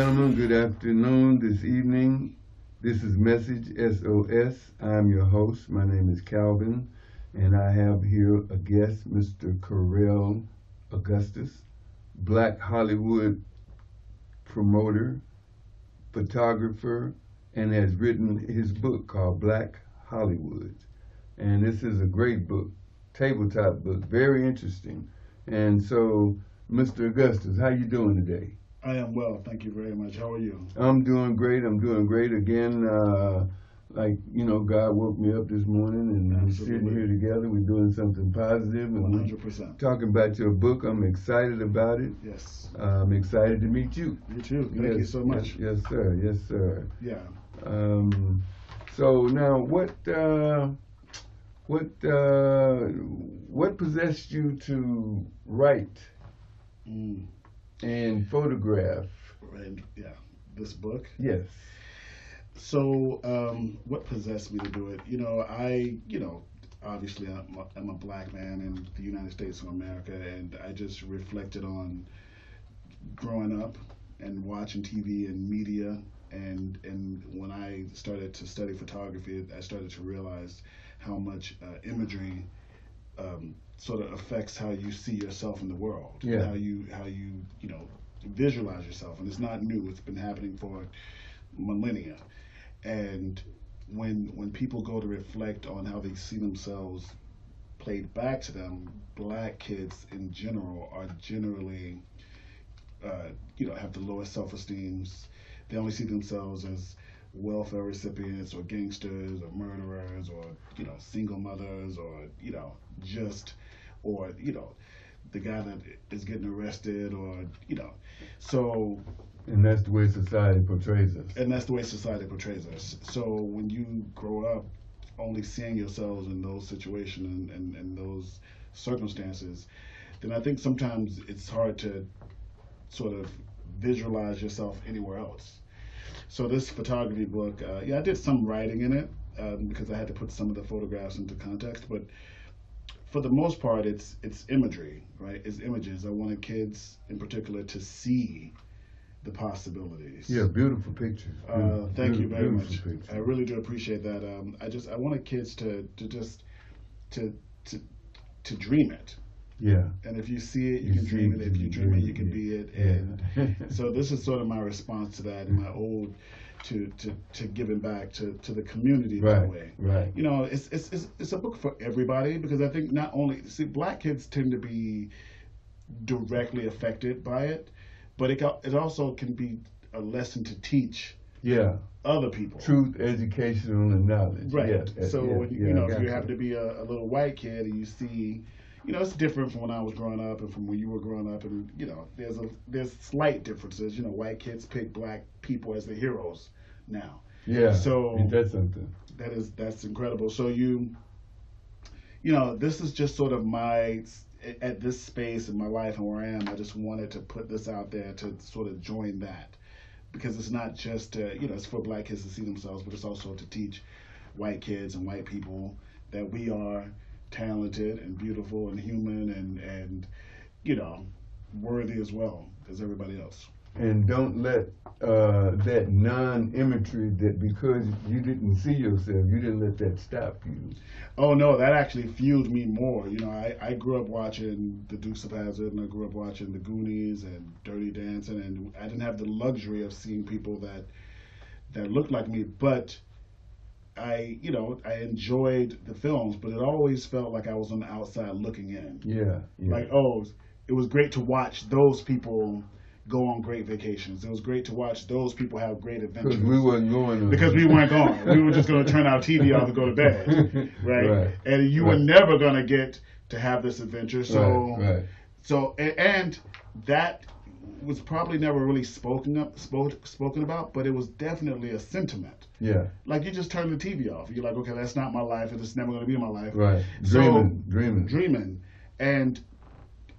gentlemen, good afternoon, this evening. This is Message SOS. I'm your host. My name is Calvin, and I have here a guest, Mr. Carell Augustus, Black Hollywood promoter, photographer, and has written his book called Black Hollywood. And this is a great book, tabletop book, very interesting. And so, Mr. Augustus, how you doing today? I am well, thank you very much. How are you? I'm doing great. Again, God woke me up this morning, and we're sitting here together. We're doing something positive, and 100%. Talking about your book. I'm excited about it. Yes. I'm excited to meet you. You too. Thank you so much. Yes, sir. Yes, sir. Yeah. So now, what possessed you to write and photograph? And this book. Yes. So, what possessed me to do it? Obviously I'm a black man in the United States of America, and I just reflected on growing up and watching TV and media, and when I started to study photography, I started to realize how much imagery sort of affects how you see yourself in the world, yeah. how you visualize yourself. And it's not new. It's been happening for millennia. And when people go to reflect on how they see themselves played back to them, black kids in general are generally have the lowest self-esteems. They only see themselves as welfare recipients or gangsters or murderers or single mothers or the guy that is getting arrested or so. And that's the way society portrays us. So when you grow up only seeing yourselves in those situations and those circumstances, then I think sometimes it's hard to sort of visualize yourself anywhere else. So this photography book, I did some writing in it because I had to put some of the photographs into context, but for the most part, it's imagery, right? It's images. I wanted kids in particular to see the possibilities. Yeah, beautiful pictures. Thank you very much. Pictures. I really do appreciate that. I wanted kids to dream it. Yeah. And if you see it, you can dream it. If you dream it, you can be it. And so this is sort of my response to that, and my ode to giving back to the community that way. Right. It's a book for everybody, because I think not only black kids tend to be directly affected by it, but it also can be a lesson to teach. Yeah. Other people. Truth, educational, and knowledge. Right. Yes, So if you happen to be a little white kid and you see, it's different from when I was growing up and from when you were growing up, and there's slight differences. White kids pick black people as the heroes now. Yeah. So that's something. That's incredible. So this is just sort of at this space in my life and where I am. I just wanted to put this out there to sort of join that, because it's not just it's for black kids to see themselves, but it's also to teach white kids and white people that we are talented and beautiful and human and worthy as well as everybody else. And don't let that non-imagery, that because you didn't see yourself, you didn't let that stop you. Oh no, that actually fueled me more. I grew up watching the Dukes of Hazzard, and I grew up watching the Goonies and Dirty Dancing, and I didn't have the luxury of seeing people that looked like me, but I enjoyed the films, but it always felt like I was on the outside looking in. Yeah. Like, it was great to watch those people go on great vacations. It was great to watch those people have great adventures. Because we weren't going. Because we weren't going. We were just going to turn our TV off and go to bed, right? And you were never going to get to have this adventure. So, so and that was probably never really spoken about, but it was definitely a sentiment. Yeah. Like, you just turn the TV off. You're like, okay, that's not my life, and it's never going to be my life. Right. Dreaming. And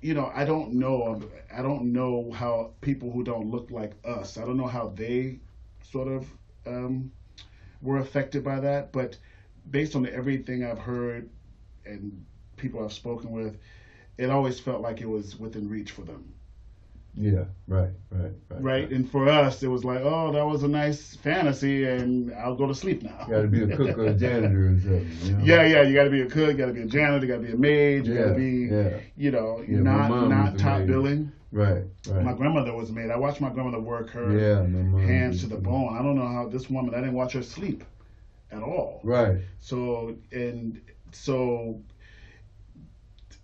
I don't know how people who don't look like us, I don't know how they sort of were affected by that, but based on everything I've heard and people I've spoken with, it always felt like it was within reach for them. Yeah, right. Right? And for us, it was like, oh, that was a nice fantasy, and I'll go to sleep now. Got to be a cook or a janitor or something. You know? Yeah. You got to be a cook, you got to be a janitor, you got to be a maid, you got to be, not top billing. Right. My grandmother was a maid. I watched my grandmother work her hands to the bone. I don't know how this woman, I didn't watch her sleep at all. Right. So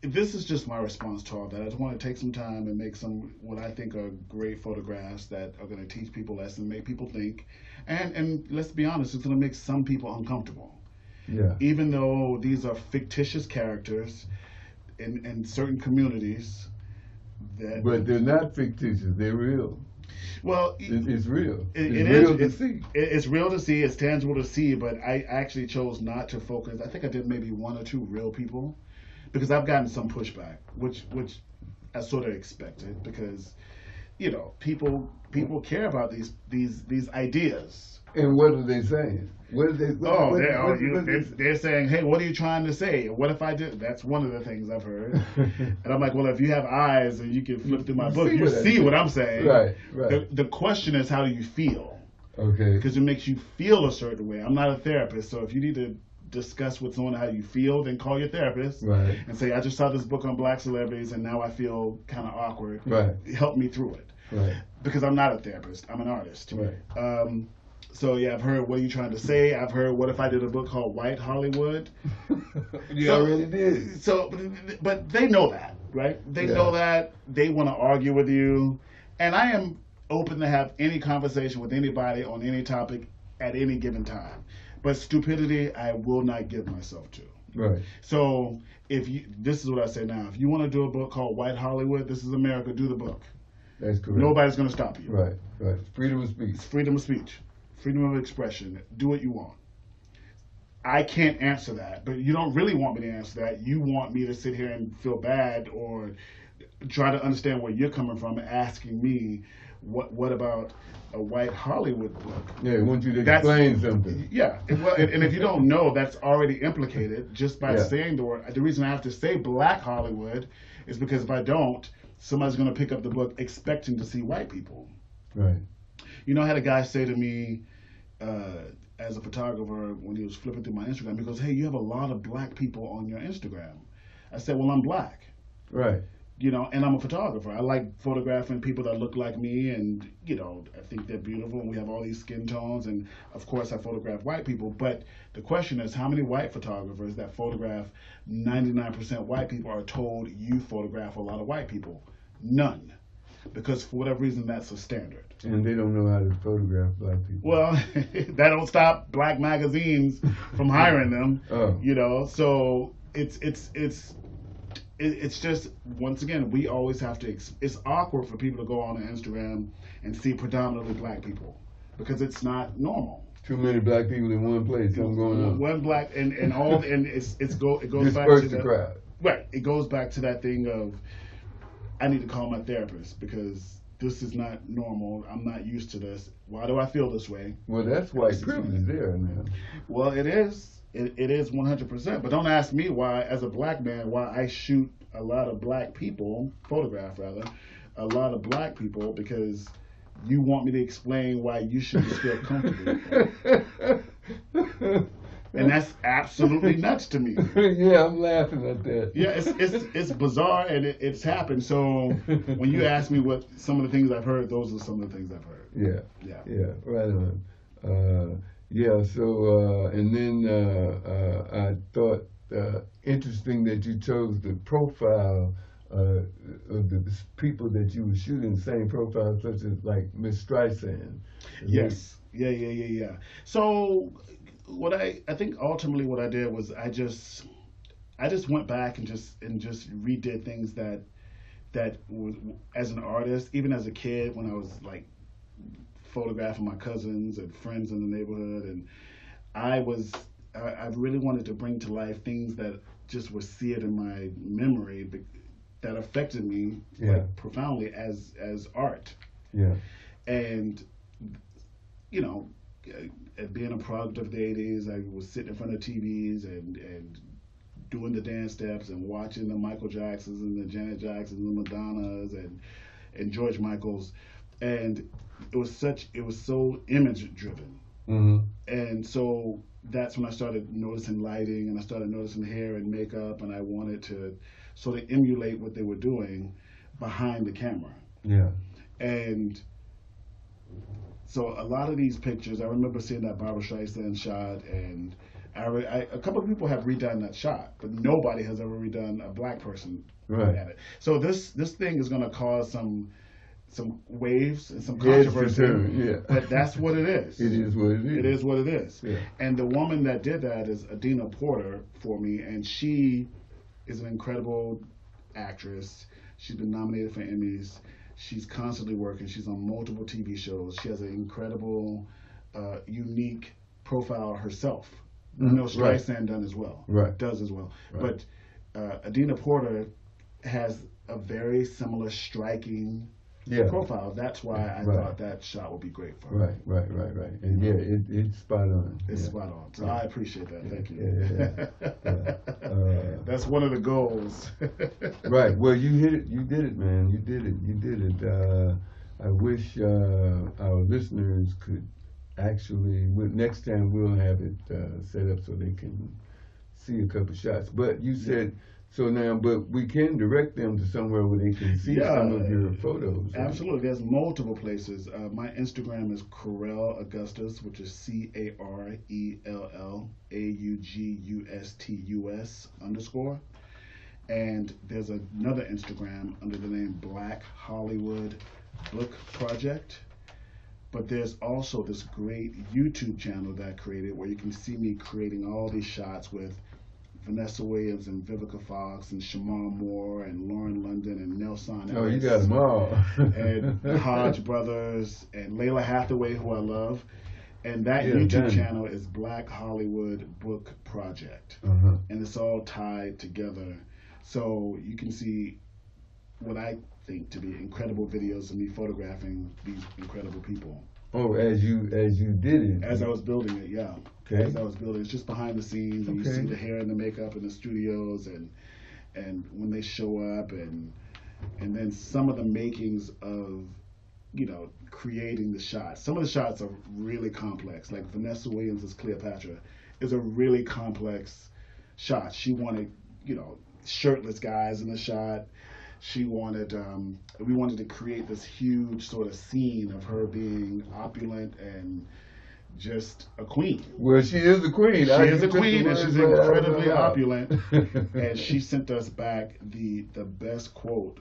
this is just my response to all that. I just want to take some time and make some what I think are great photographs that are going to teach people lessons, make people think, and let's be honest, it's going to make some people uncomfortable. Yeah. Even though these are fictitious characters in certain communities. But they're not fictitious. They're real. Well, it's real. It's real to see. It's real to see. It's tangible to see. But I actually chose not to focus. I think I did maybe one or two real people, because I've gotten some pushback, which I sort of expected, because people care about these ideas. And what are they saying? They're saying, hey, what are you trying to say? What if I did? That's one of the things I've heard. And I'm like, well, if you have eyes and you can flip through my book, you see what I'm saying. Right. The question is, how do you feel? Okay. Because it makes you feel a certain way. I'm not a therapist, so if you need to discuss with someone how you feel, then call your therapist and say, I just saw this book on black celebrities and now I feel kind of awkward. Right. Help me through it. Right. Because I'm not a therapist. I'm an artist. Right. So yeah, I've heard, what are you trying to say? I've heard, what if I did a book called White Hollywood? You already did. So, but they know that, right? They know that. They want to argue with you. And I am open to have any conversation with anybody on any topic at any given time. But stupidity, I will not give myself to. Right. So this is what I say now. If you want to do a book called White Hollywood, this is America, do the book. That's correct. Nobody's going to stop you. Right. Freedom of speech. Freedom of speech. Freedom of expression. Do what you want. I can't answer that, but you don't really want me to answer that. You want me to sit here and feel bad or try to understand where you're coming from, asking me, what about a White Hollywood book? Yeah, I want you to explain something. Yeah, and if you don't know, that's already implicated just by saying the word. The reason I have to say Black Hollywood is because if I don't, somebody's going to pick up the book expecting to see white people. Right. I had a guy say to me, as a photographer, when he was flipping through my Instagram, he goes, hey, you have a lot of black people on your Instagram. I said, well, I'm black. Right. And I'm a photographer. I like photographing people that look like me, and, I think they're beautiful, and we have all these skin tones, and of course I photograph white people, but the question is, how many white photographers that photograph 99% white people are told you photograph a lot of white people? None. Because for whatever reason, that's a standard. And they don't know how to photograph black people. Well, that don't stop black magazines from hiring them. So it's just, once again, we always have to, it's awkward for people to go on Instagram and see predominantly black people, because it's not normal. Too many black people in one place. Something going on. One black and it goes Disperse back to the crowd. Right. It goes back to that thing of, I need to call my therapist because this is not normal. I'm not used to this. Why do I feel this way? Well, that's white privilege there, man. Well, it is. It is 100%. But don't ask me why, as a black man, why I shoot a lot of black people, photograph rather, a lot of black people, because you want me to explain why you shouldn't feel comfortable. And that's absolutely nuts to me. Yeah, I'm laughing at that. Yeah, it's bizarre, and it's happened. So when you ask me what some of the things I've heard, those are some of the things I've heard. Yeah, right on. So and then I thought interesting that you chose the profile of the people that you were shooting, the same profile, such as like Miss Streisand. Yes. Yeah. So what I think ultimately what I did was I just went back and just redid things that was, as an artist, even as a kid, when I was like photographing my cousins and friends in the neighborhood, and I really wanted to bring to life things that just were seared in my memory that affected me like, profoundly as art. Yeah. And being a product of the 80s, I was sitting in front of TVs and doing the dance steps and watching the Michael Jacksons and the Janet Jacksons and the Madonnas and George Michael's, and it was so image driven. Mm-hmm. And so that's when I started noticing lighting, and I started noticing hair and makeup, and I wanted to sort of emulate what they were doing behind the camera. Yeah. And so a lot of these pictures, I remember seeing that Barbra Streisand shot, and a couple of people have redone that shot, but nobody has ever redone a black person at it. So this thing is going to cause some waves and some controversy, but that's what it is. It is what it is. It is what it is. Yeah. And the woman that did that is Adina Porter for me, and she is an incredible actress. She's been nominated for Emmys. She's constantly working. She's on multiple TV shows. She has an incredible, unique profile herself. I know Streisand does as well. But Adina Porter has a very similar, striking profile. That's why I thought that shot would be great for her. Right. And it's spot on. It's spot on. So I appreciate that. Thank you. That's one of the goals. Right. Well, you hit it. You did it, man. You did it. I wish our listeners could actually, next time we'll have it set up so they can see a couple shots. But you said, so now, but we can direct them to somewhere where they can see some of your photos. Right? Absolutely. There's multiple places. My Instagram is Carell Augustus, which is CarellAugustus_. And there's another Instagram under the name Black Hollywood Book Project. But there's also this great YouTube channel that I created where you can see me creating all these shots with Vanessa Williams and Vivica Fox and Shamar Moore and Lauren London and Nelson. Oh, you got them all. And the Hodge brothers and Layla Hathaway, who I love. And that YouTube channel is Black Hollywood Book Project. And it's all tied together. So you can see what I think to be incredible videos of me photographing these incredible people. Oh, as you did it. As I was building it, yeah. Okay. As I was building, it's just behind the scenes, and you see the hair and the makeup in the studios, and when they show up, and then some of the makings of, creating the shots. Some of the shots are really complex. Like Vanessa Williams' Cleopatra is a really complex shot. She wanted, shirtless guys in the shot. She wanted, we wanted to create this huge sort of scene of her being opulent and just a queen. Well, she is a queen. She is a queen, and she's incredibly opulent. And she sent us back the best quote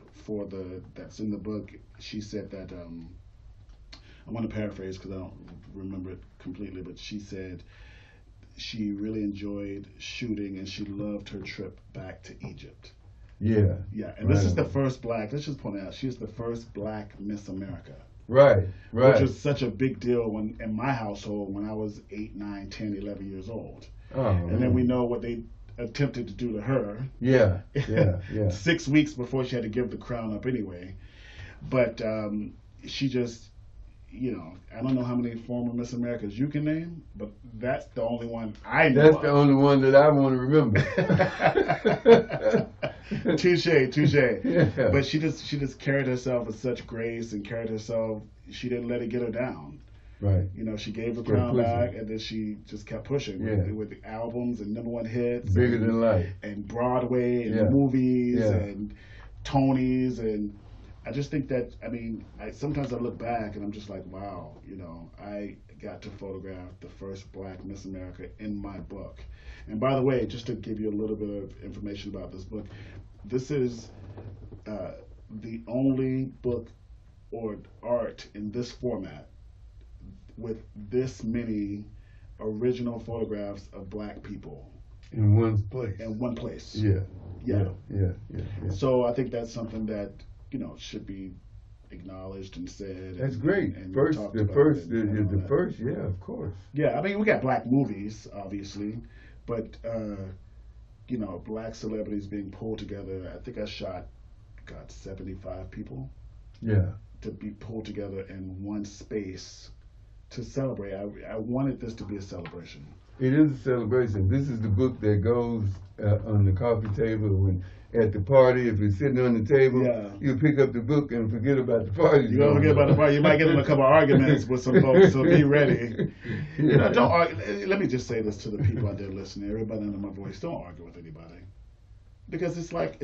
that's in the book. She said that, I want to paraphrase because I don't remember it completely, but she said she really enjoyed shooting and she loved her trip back to Egypt. Yeah. And this is the first black, let's just point out, she's the first black Miss America. Right. Which was such a big deal in my household when I was 8, 9, 10, 11 years old. And then we know what they attempted to do to her. Yeah. 6 weeks before she had to give the crown up anyway. But she just, I don't know how many former Miss Americas you can name, but that's the only one I know. That's the only one that I want to remember. Touche. Yeah. But she just carried herself with such grace and she didn't let it get her down. Right. She gave the crown back, and then she just kept pushing with the albums and #1 hits. Bigger than life. And Broadway and movies and Tonys, and I just think that, sometimes I look back and I'm just like, wow, I got to photograph the first black Miss America in my book. And by the way, just to give you a little bit of information about this book, this is the only book or art in this format with this many original photographs of black people. In one place. In one place. Yeah. So I think that's something that, should be acknowledged and said. That's great. And The first, yeah, of course. Yeah, we got black movies, obviously, but, black celebrities being pulled together. I think I shot, 75 people. Yeah. To be pulled together in one space to celebrate. I wanted this to be a celebration. It is a celebration. This is the book that goes on the coffee table when at the party. If you're sitting on the table, you pick up the book and forget about the party. You don't forget about the party. You might get in a couple of arguments with some folks, so be ready. You know, don't argue. Let me just say this to the people out there listening, everybody under my voice, don't argue with anybody. Because it's like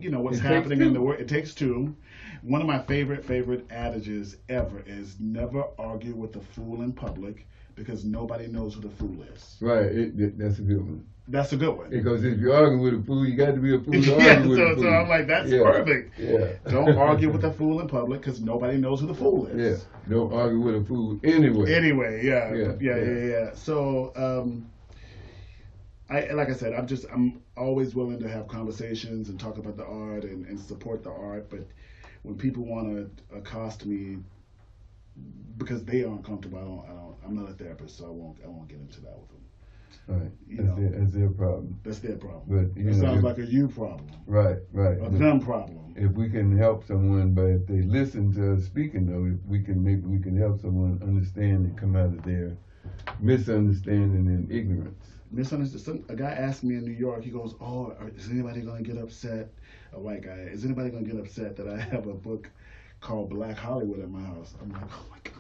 you know, what's happening in the world. It takes two. One of my favorite adages ever is never argue with a fool in public, because nobody knows who the fool is. Right, that's a good one. That's a good one. Because if you're arguing with a fool, you got to be a fool to argue with a fool. So I'm like, that's perfect. Yeah. Don't argue with a fool in public, because nobody knows who the fool is. Yeah. Don't argue with a fool anyway. Anyway, yeah. So, like I said, I'm always willing to have conversations and talk about the art and support the art. But when people want to accost me because they aren't comfortable, I'm not a therapist, so I won't get into that with them. Right. That's their problem. That's their problem. But it sounds like a you problem. Right. A them problem. If we can help someone, but if they listen to us speaking, though, we can help someone understand and come out of their misunderstanding and ignorance. A guy asked me in New York, he goes, "Oh, is anybody going to get upset?" A white guy, is anybody going to get upset that I have a book called Black Hollywood at my house? I'm like, oh my God.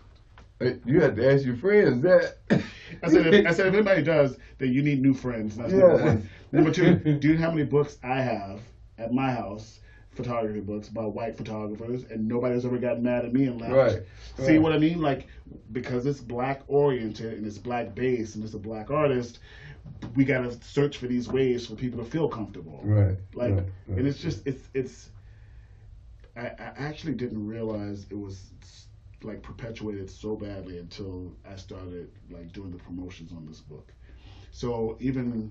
You have to ask your friends that. I said, if anybody does, then you need new friends. That's number one. Number two, do you know how many books I have at my house, photography books by white photographers, and nobody's ever gotten mad at me and laughed? Right. See what I mean? Like, because it's black oriented and it's black based and it's a black artist, we got to search for these ways for people to feel comfortable. Right. And it's just, I actually didn't realize it was like perpetuated so badly until I started like doing the promotions on this book. So even,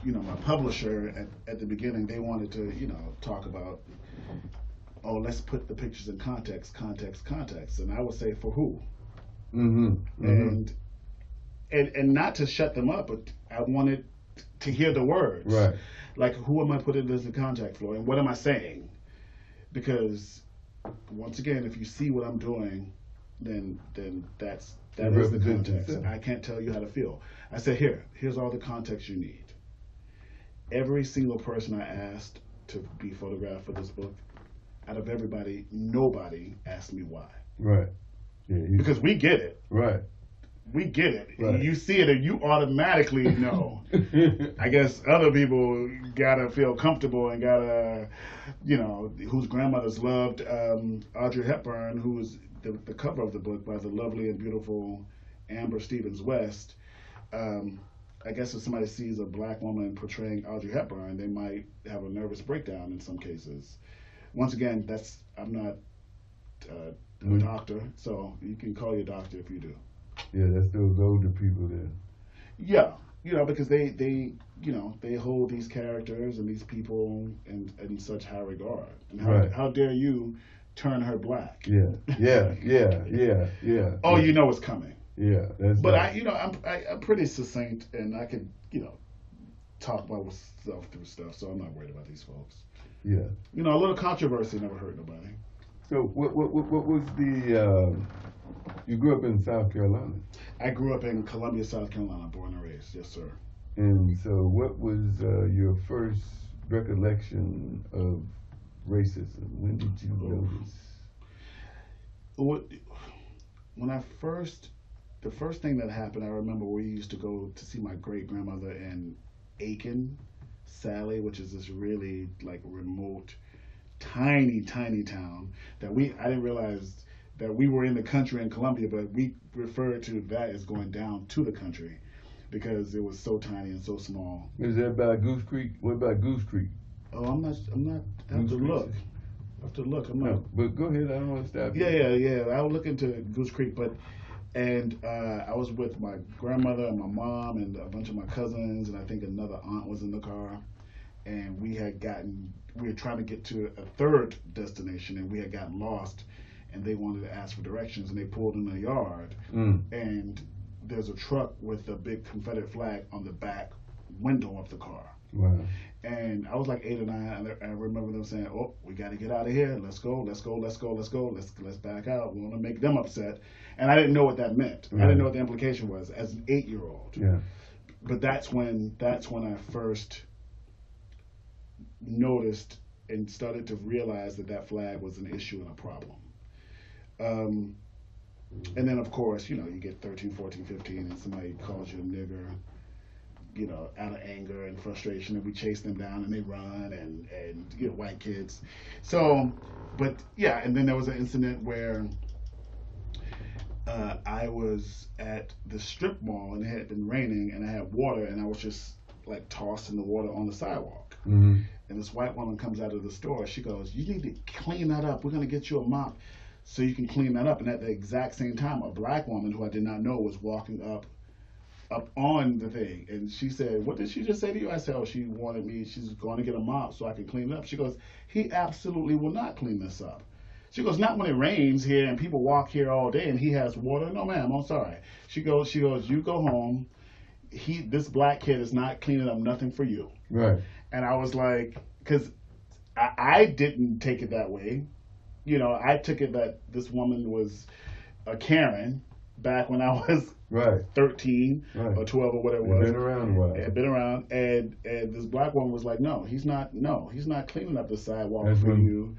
you know, my publisher at the beginning, they wanted to, you know, talk about, oh, let's put the pictures in context. And I would say, for who? And not to shut them up, but I wanted to hear the words. Right. Like, who am I putting this in context for, and what am I saying? Because once again, if you see what I'm doing, then that is the context. I can't tell you how to feel. I said, here's all the context you need. Every single person I asked to be photographed for this book, out of everybody, nobody asked me why. Right. Yeah, because we get it. Right. We get it. Right. You see it and you automatically know. I guess other people gotta feel comfortable and gotta, you know, whose grandmothers loved Audrey Hepburn, who was the cover of the book by the lovely and beautiful Amber Stevens West. I guess if somebody sees a black woman portraying Audrey Hepburn, they might have a nervous breakdown in some cases. Once again, I'm not a doctor, so you can call your doctor if you do. Yeah, that's those older people there. Yeah, you know, because they you know, they hold these characters and these people in such high regard. And how dare you turn her black? Yeah. Oh, you know it's coming. Yeah, that's. But I'm pretty succinct, and I could, you know, talk about myself through stuff, so I'm not worried about these folks. Yeah. You know, a little controversy never hurt nobody. So what was the? You grew up in South Carolina. I grew up in Columbia, South Carolina, born and raised. Yes, sir. And so, what was your first recollection of racism? When did you notice? The first thing that happened, I remember we used to go to see my great grandmother in Aiken, Sally, which is this really like remote, tiny town that I didn't realize that we were in the country in Columbia, but we referred to that as going down to the country because it was so tiny and so small. Is that by Goose Creek? What about Goose Creek? Oh, I'm not. I have to look. I'm not. No, but go ahead. I don't want to stop you. Yeah. I'll look into Goose Creek, and I was with my grandmother and my mom and a bunch of my cousins, and I think another aunt was in the car, and we were trying to get to a third destination, and we had gotten lost. And they wanted to ask for directions, and they pulled in a yard, and there's a truck with a big Confederate flag on the back window of the car. Wow. And I was like 8 or 9, and I remember them saying, "Oh, we got to get out of here. Let's go. Let's back out. We want to make them upset." And I didn't know what that meant. Right. I didn't know what the implication was as an 8-year-old. Yeah. But that's when I first noticed and started to realize that flag was an issue and a problem. And then, of course, you get 13, 14, 15, and somebody calls you a nigger, out of anger and frustration, and we chase them down and they run, and white kids. So, but yeah, and then there was an incident where I was at the strip mall and it had been raining and I had water and I was just like tossed in the water on the sidewalk. Mm-hmm. And this white woman comes out of the store. She goes, "You need to clean that up. We're going to get you a mop so you can clean that up." And at the exact same time, a black woman who I did not know was walking up on the thing. And she said, "What did she just say to you?" I said, "Oh, she wanted me. She's going to get a mop so I can clean it up." She goes, "He absolutely will not clean this up." She goes, "Not when it rains here and people walk here all day and he has water." "No, ma'am, I'm sorry." She goes, "You go home. This black kid is not cleaning up nothing for you." Right. And I was like, because I didn't take it that way. I took it that this woman was a Karen back when I was right. 13 right. or 12 or whatever it was. Been around a while. Had been around, and this black woman was like, "No, he's not cleaning up the sidewalk for you.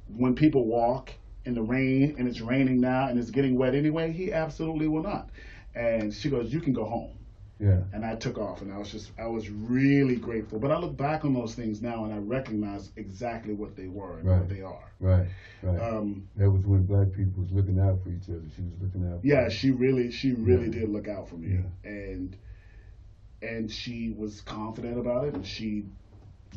When people walk in the rain and it's raining now and it's getting wet anyway, he absolutely will not." And she goes, "You can go home." Yeah. And I took off, and I was really grateful. But I look back on those things now, and I recognize exactly what they were and what they are. Right. That was when black people was looking out for each other. She was looking out for Yeah, them. she really did look out for me. Yeah. And she was confident about it, and she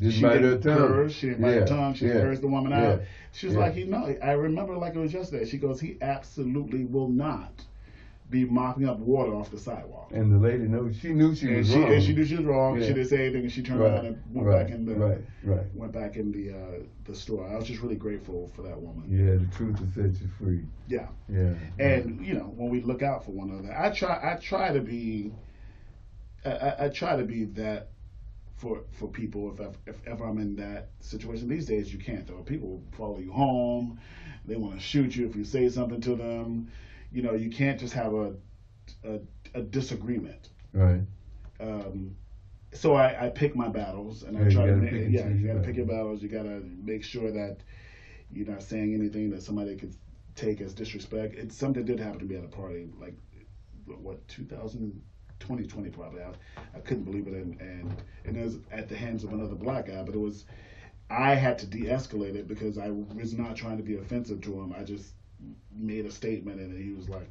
didn't bite her tongue. Curse. She didn't bite her tongue. She didn't curse the woman out. She was like, I remember like it was yesterday. She goes, "He absolutely will not be mopping up water off the sidewalk." And the lady she knew she was wrong. And she knew she was wrong. Yeah. She didn't say anything, and she turned around and went back in the store. I was just really grateful for that woman. Yeah, the truth will set you free. Yeah. Yeah. And when we look out for one another, I try to be that for people if ever I'm in that situation. These days you can't though. People follow you home. They want to shoot you if you say something to them. You can't just have a disagreement. Right. So I pick my battles, and I try to you got to pick your battles. You got to make sure that you're not saying anything that somebody could take as disrespect. It's something that did happen to me at a party, like 2020 probably. I couldn't believe it, and it was at the hands of another black guy, but I had to de-escalate it because I was not trying to be offensive to him. I just made a statement, and he was like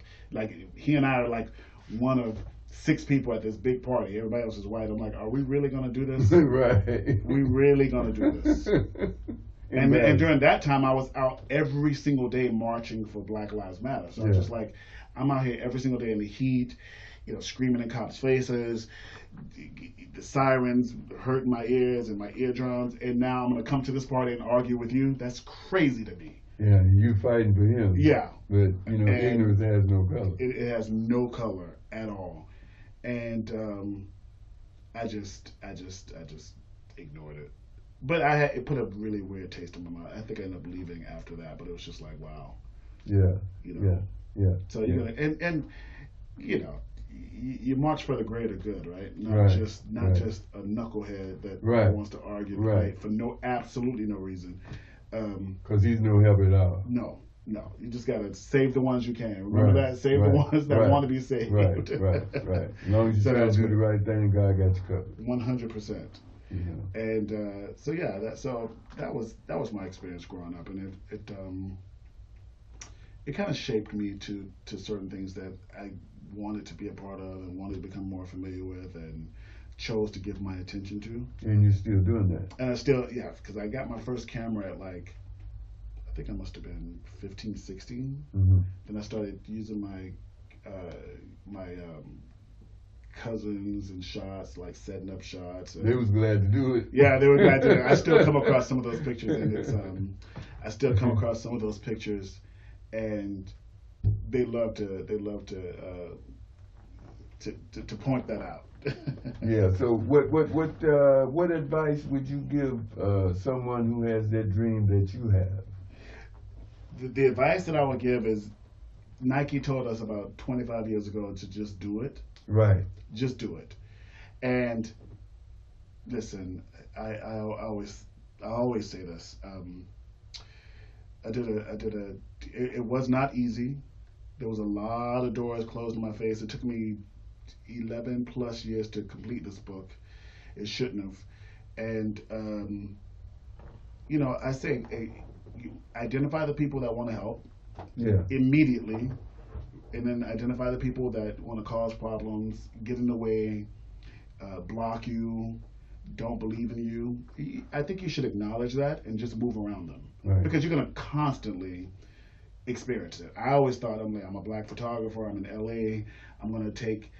he and I are like one of 6 people at this big party. Everybody else is white. I'm like, are we really gonna do this? Right. We really gonna do this? and during that time, I was out every single day marching for Black Lives Matter. So I was just like, I'm out here every single day in the heat, screaming in cops' faces, the sirens hurting my ears and my eardrums, and now I'm gonna come to this party and argue with you? That's crazy to me. Yeah, you fighting for him. Yeah. But ignorance has no color. It has no color at all. And I just ignored it. But it put a really weird taste in my mouth. I think I ended up leaving after that, but it was just like, wow. Yeah. Yeah. So you're gonna and you march for the greater good, right? Not just a knucklehead that wants to argue for absolutely no reason. Because he's no help at all. No. You just gotta save the ones you can. Remember that? Save the ones that want to be saved. Right. As long as you try to do the right thing, God got you covered. 100%. And that was my experience growing up, and it kind of shaped me to certain things that I wanted to be a part of and wanted to become more familiar with, and chose to give my attention to. And you're still doing that. And I still, because I got my first camera at I think I must have been 15, 16. Mm-hmm. Then I started using my cousins and shots, like setting up shots. They was glad to do it. Yeah, they were glad to do it. I still come across some of those pictures, and and they love to to point that out. Yeah. So what advice would you give someone who has that dream that you have? The advice that I would give is, Nike told us about 25 years ago to just do it. Right. Just do it. And listen, I always say this. It was not easy. There was a lot of doors closed in my face. It took me 11 plus years to complete this book. It shouldn't have. And, I say, you identify the people that want to help immediately, and then identify the people that want to cause problems, get in the way, block you, don't believe in you. I think you should acknowledge that and just move around them. Right. Because you're going to constantly experience it. I always thought, I'm a black photographer, I'm in LA, I'm going to take,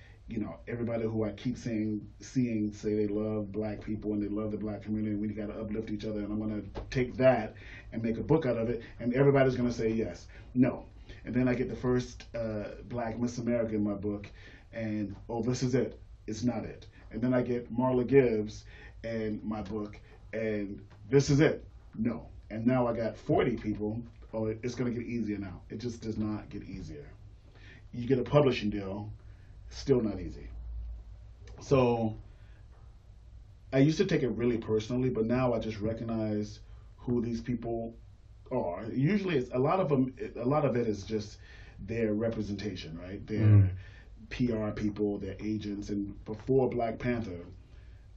everybody who I keep seeing say they love black people and they love the black community, and we got to uplift each other, and I'm going to take that and make a book out of it, and everybody's going to say yes. No. And then I get the first black Miss America in my book, and, this is it. It's not it. And then I get Marla Gibbs and my book, and this is it. No. And now I got 40 people. It's going to get easier now. It just does not get easier. You get a publishing deal, still not easy. So I used to take it really personally, but now I just recognize who these people are. Usually a lot of it is just their representation, right? Their PR people, their agents. And before Black Panther,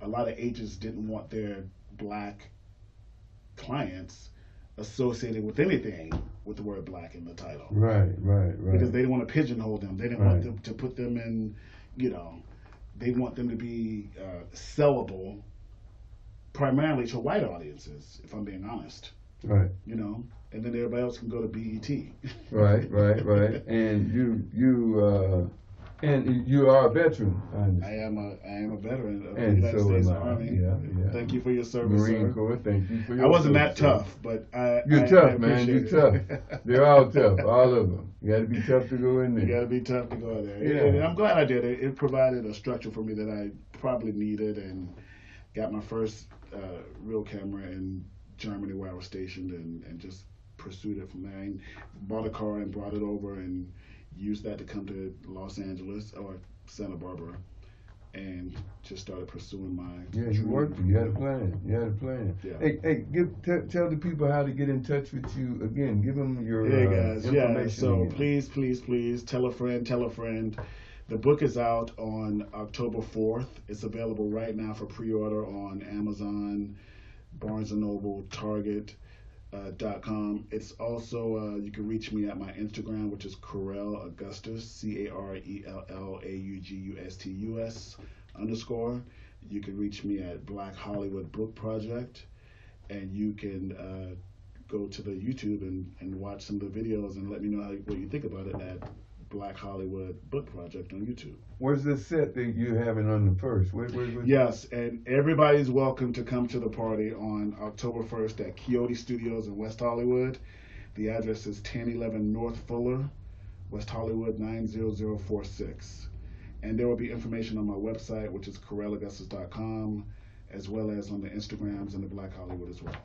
a lot of agents didn't want their black clients associated with anything with the word black in the title. Right. Because they didn't want to pigeonhole them. They didn't want them to put them in, they want them to be sellable primarily to white audiences, if I'm being honest. Right. And then everybody else can go to BET. Right. And you are a veteran. I am a veteran of the United States Army. Yeah. Thank you for your service, Marine sir. Corps. Thank you for your I wasn't service, that tough, but you're tough, man. You're tough. They're all tough, all of them. You got to be tough to go in there. You got to be tough to go in there. Yeah. And I'm glad I did it. It provided a structure for me that I probably needed, and got my first real camera in Germany where I was stationed, and just pursued it from there. And bought a car and brought it over and used that to come to Los Angeles or Santa Barbara, and just started pursuing my dream. You worked. You had a plan. Yeah. Hey, tell the people how to get in touch with you again. Give them your guys. information. So again. please tell a friend. The book is out on October 4th. It's available right now for pre-order on Amazon, Barnes & Noble, Target. .com. It's also, you can reach me at my Instagram, which is Carell Augustus, CarellAugustus _. You can reach me at Black Hollywood Book Project, and you can go to the YouTube and watch some of the videos and let me know what you think about it at Black Hollywood Book Project on YouTube. Where's the set that you're having on the 1st? Yes, and everybody's welcome to come to the party on October 1st at Coyote Studios in West Hollywood. The address is 1011 North Fuller, West Hollywood 90046. And there will be information on my website, which is CarellAugustus.com, as well as on the Instagrams and the Black Hollywood as well.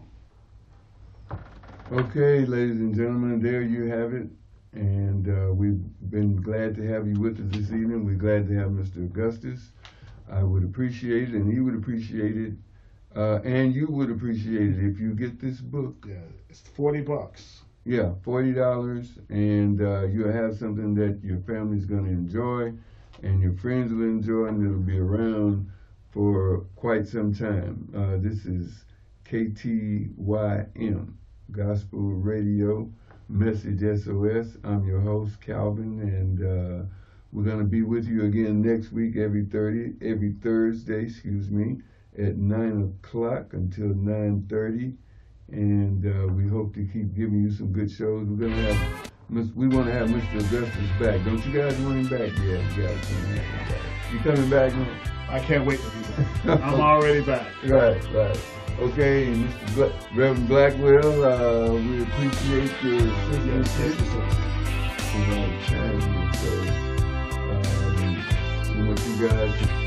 Okay, ladies and gentlemen, there you have it. And we've been glad to have you with us this evening. We're glad to have Mr. Augustus. I would appreciate it, and he would appreciate it, and you would appreciate it if you get this book. Yeah, it's $40. Yeah, $40, and you'll have something that your family's going to enjoy, and your friends will enjoy, and it'll be around for quite some time. This is KTYM Gospel Radio. Message SOS. I'm your host, Calvin, and we're going to be with you again next week, every Thursday, at 9 o'clock until 9:30, and we hope to keep giving you some good shows. We want to have Mr. Augustus back. Don't you guys want him back? Yeah, you guys want to have him back. You coming back, man? I can't wait to be back. I'm already back. Right. Okay, Mr. Reverend Blackwell, we appreciate your citizenship. So, we want guys.